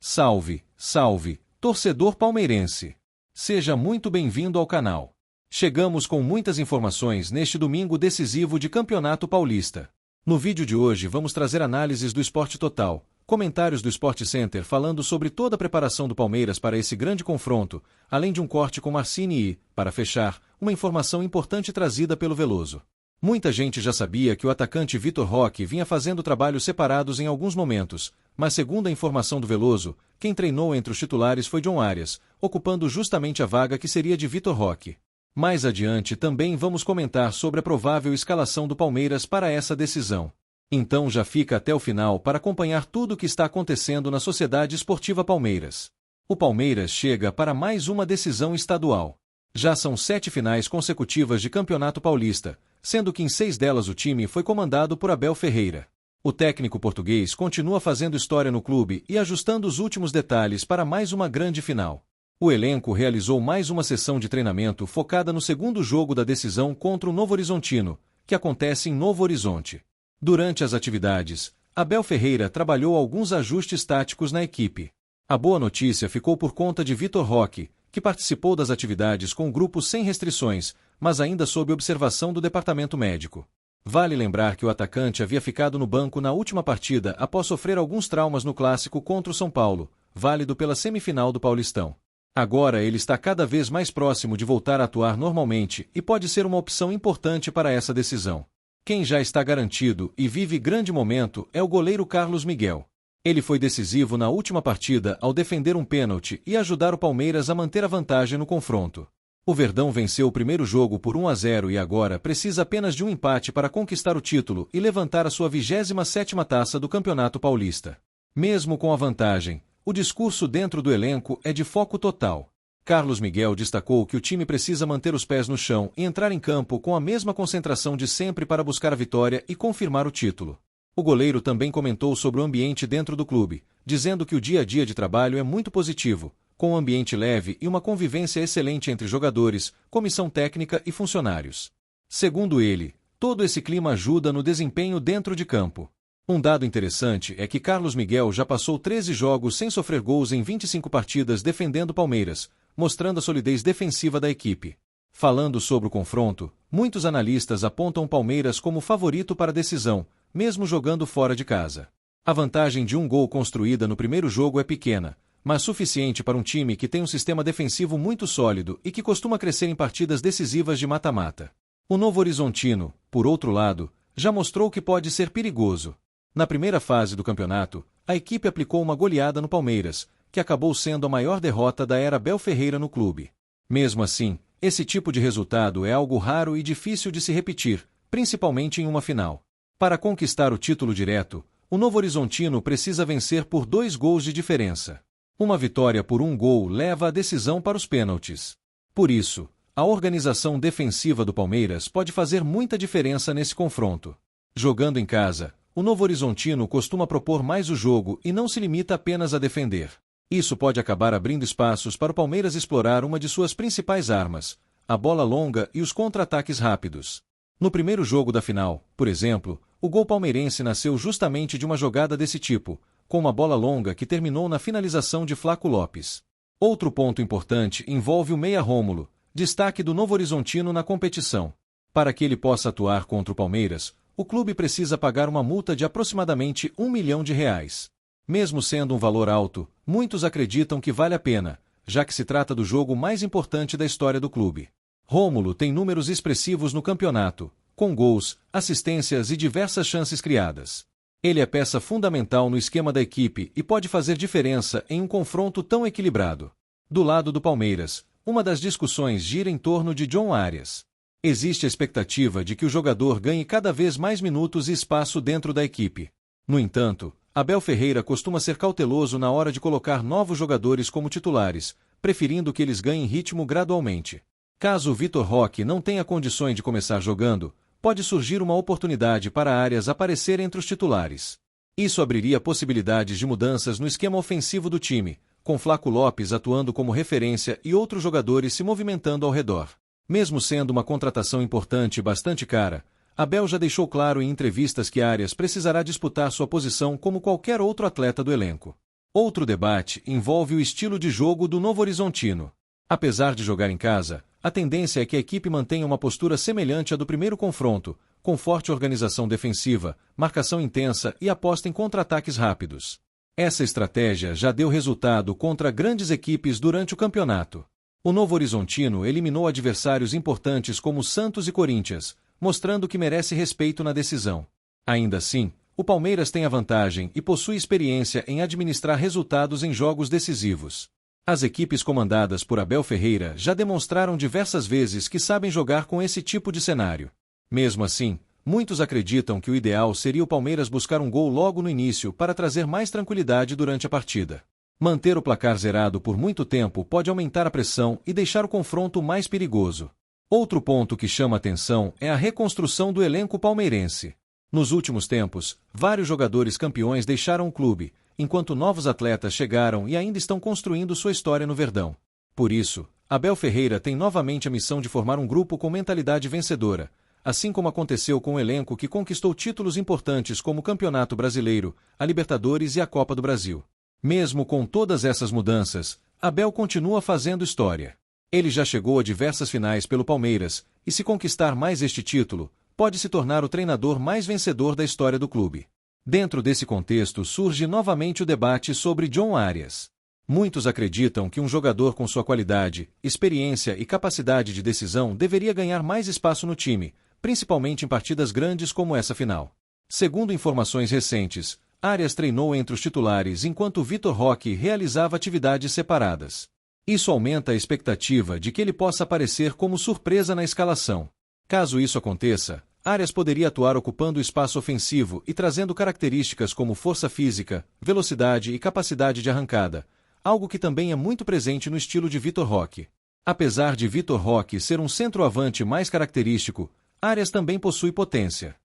Salve, salve, torcedor palmeirense! Seja muito bem-vindo ao canal. Chegamos com muitas informações neste domingo decisivo de Campeonato Paulista. No vídeo de hoje vamos trazer análises do Esporte Total, comentários do Sport Center falando sobre toda a preparação do Palmeiras para esse grande confronto, além de um corte com Marcini e, para fechar, uma informação importante trazida pelo Veloso. Muita gente já sabia que o atacante Vitor Roque vinha fazendo trabalhos separados em alguns momentos, mas segundo a informação do Veloso, quem treinou entre os titulares foi John Arias, ocupando justamente a vaga que seria de Vitor Roque. Mais adiante também vamos comentar sobre a provável escalação do Palmeiras para essa decisão. Então já fica até o final para acompanhar tudo o que está acontecendo na Sociedade Esportiva Palmeiras. O Palmeiras chega para mais uma decisão estadual. Já são 7 finais consecutivas de Campeonato Paulista, sendo que em 6 delas o time foi comandado por Abel Ferreira. O técnico português continua fazendo história no clube e ajustando os últimos detalhes para mais uma grande final. O elenco realizou mais uma sessão de treinamento focada no segundo jogo da decisão contra o Novo Horizontino, que acontece em Novo Horizonte. Durante as atividades, Abel Ferreira trabalhou alguns ajustes táticos na equipe. A boa notícia ficou por conta de Vitor Roque, que participou das atividades com o grupo sem restrições, mas ainda sob observação do departamento médico. Vale lembrar que o atacante havia ficado no banco na última partida após sofrer alguns traumas no clássico contra o São Paulo, válido pela semifinal do Paulistão. Agora ele está cada vez mais próximo de voltar a atuar normalmente e pode ser uma opção importante para essa decisão. Quem já está garantido e vive grande momento é o goleiro Carlos Miguel. Ele foi decisivo na última partida ao defender um pênalti e ajudar o Palmeiras a manter a vantagem no confronto. O Verdão venceu o primeiro jogo por 1-0 e agora precisa apenas de um empate para conquistar o título e levantar a sua 27ª taça do Campeonato Paulista. Mesmo com a vantagem, o discurso dentro do elenco é de foco total. Carlos Miguel destacou que o time precisa manter os pés no chão e entrar em campo com a mesma concentração de sempre para buscar a vitória e confirmar o título. O goleiro também comentou sobre o ambiente dentro do clube, dizendo que o dia a dia de trabalho é muito positivo, com um ambiente leve e uma convivência excelente entre jogadores, comissão técnica e funcionários. Segundo ele, todo esse clima ajuda no desempenho dentro de campo. Um dado interessante é que Carlos Miguel já passou 13 jogos sem sofrer gols em 25 partidas defendendo o Palmeiras, mostrando a solidez defensiva da equipe. Falando sobre o confronto, muitos analistas apontam o Palmeiras como favorito para a decisão, mesmo jogando fora de casa. A vantagem de um gol construída no primeiro jogo é pequena, mas suficiente para um time que tem um sistema defensivo muito sólido e que costuma crescer em partidas decisivas de mata-mata. O Novo Horizontino, por outro lado, já mostrou que pode ser perigoso. Na primeira fase do campeonato, a equipe aplicou uma goleada no Palmeiras, que acabou sendo a maior derrota da era Abel Ferreira no clube. Mesmo assim, esse tipo de resultado é algo raro e difícil de se repetir, principalmente em uma final. Para conquistar o título direto, o Novo Horizontino precisa vencer por 2 gols de diferença. Uma vitória por 1 gol leva a decisão para os pênaltis. Por isso, a organização defensiva do Palmeiras pode fazer muita diferença nesse confronto. Jogando em casa, o Novo Horizontino costuma propor mais o jogo e não se limita apenas a defender. Isso pode acabar abrindo espaços para o Palmeiras explorar uma de suas principais armas, a bola longa e os contra-ataques rápidos. No primeiro jogo da final, por exemplo, o gol palmeirense nasceu justamente de uma jogada desse tipo, com uma bola longa que terminou na finalização de Flaco Lopes. Outro ponto importante envolve o meia Rômulo, destaque do Novo Horizontino na competição. Para que ele possa atuar contra o Palmeiras, o clube precisa pagar uma multa de aproximadamente R$1 milhão. Mesmo sendo um valor alto, muitos acreditam que vale a pena, já que se trata do jogo mais importante da história do clube. Rômulo tem números expressivos no campeonato, com gols, assistências e diversas chances criadas. Ele é peça fundamental no esquema da equipe e pode fazer diferença em um confronto tão equilibrado. Do lado do Palmeiras, uma das discussões gira em torno de John Arias. Existe a expectativa de que o jogador ganhe cada vez mais minutos e espaço dentro da equipe. No entanto, Abel Ferreira costuma ser cauteloso na hora de colocar novos jogadores como titulares, preferindo que eles ganhem ritmo gradualmente. Caso o Vitor Roque não tenha condições de começar jogando, pode surgir uma oportunidade para Arias aparecer entre os titulares. Isso abriria possibilidades de mudanças no esquema ofensivo do time, com Flaco Lopes atuando como referência e outros jogadores se movimentando ao redor. Mesmo sendo uma contratação importante e bastante cara, Abel já deixou claro em entrevistas que Arias precisará disputar sua posição como qualquer outro atleta do elenco. Outro debate envolve o estilo de jogo do Novo Horizontino. Apesar de jogar em casa, a tendência é que a equipe mantenha uma postura semelhante à do primeiro confronto, com forte organização defensiva, marcação intensa e aposta em contra-ataques rápidos. Essa estratégia já deu resultado contra grandes equipes durante o campeonato. O Novo Horizontino eliminou adversários importantes como Santos e Corinthians, mostrando que merece respeito na decisão. Ainda assim, o Palmeiras tem a vantagem e possui experiência em administrar resultados em jogos decisivos. As equipes comandadas por Abel Ferreira já demonstraram diversas vezes que sabem jogar com esse tipo de cenário. Mesmo assim, muitos acreditam que o ideal seria o Palmeiras buscar um gol logo no início para trazer mais tranquilidade durante a partida. Manter o placar zerado por muito tempo pode aumentar a pressão e deixar o confronto mais perigoso. Outro ponto que chama atenção é a reconstrução do elenco palmeirense. Nos últimos tempos, vários jogadores campeões deixaram o clube, enquanto novos atletas chegaram e ainda estão construindo sua história no Verdão. Por isso, Abel Ferreira tem novamente a missão de formar um grupo com mentalidade vencedora, assim como aconteceu com o elenco que conquistou títulos importantes como o Campeonato Brasileiro, a Libertadores e a Copa do Brasil. Mesmo com todas essas mudanças, Abel continua fazendo história. Ele já chegou a diversas finais pelo Palmeiras, e se conquistar mais este título, pode se tornar o treinador mais vencedor da história do clube. Dentro desse contexto surge novamente o debate sobre John Arias. Muitos acreditam que um jogador com sua qualidade, experiência e capacidade de decisão deveria ganhar mais espaço no time, principalmente em partidas grandes como essa final. Segundo informações recentes, Arias treinou entre os titulares enquanto Vitor Roque realizava atividades separadas. Isso aumenta a expectativa de que ele possa aparecer como surpresa na escalação. Caso isso aconteça, Arias poderia atuar ocupando o espaço ofensivo e trazendo características como força física, velocidade e capacidade de arrancada, algo que também é muito presente no estilo de Vitor Roque. Apesar de Vitor Roque ser um centroavante mais característico, Arias também possui potência.